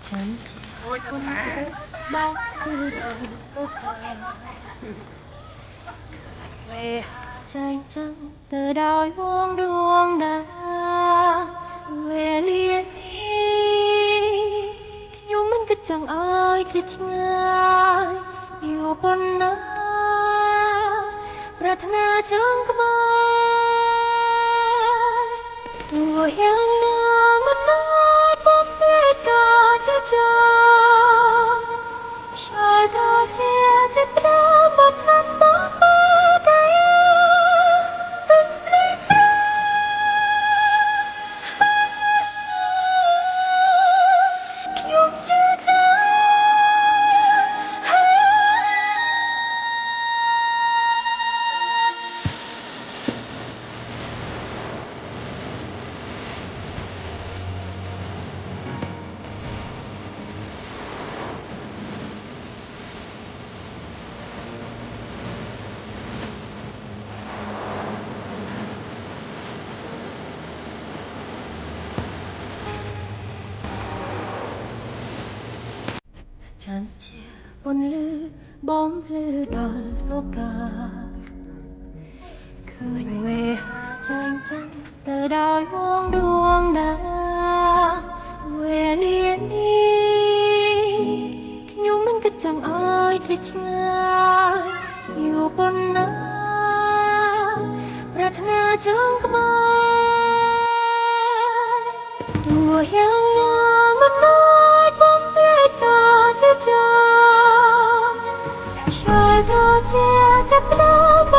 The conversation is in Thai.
ฉันจะคนบ้าคือโดนก็ตายเคยหาใจจังแต่ดาวดวงดาวเวลีนี้อยู่มันก็จังอายคลิดง่ายอยู่บนน้ำปรารถนาจังก็ไม่ตัวยังเหลือมันน้อยปมเมตตาจะจางชายตาเจียจะปราบมันนั้นบ้างบ้ากายตึงตึงตึงยุ่งจะจางฉันเชื่อบนลือบอมลือดอนโลกาเคยเวหาใจจังแต่ดาวดวงดาวเวลีนี้อยู่มันก็จังอายคลิดง่ายอยู่บนน้ำปรารถนาจังก็ไม่ตัวยังเหลือมันน้อยปมเมตตาจะจางชายตาเจียจะปราบ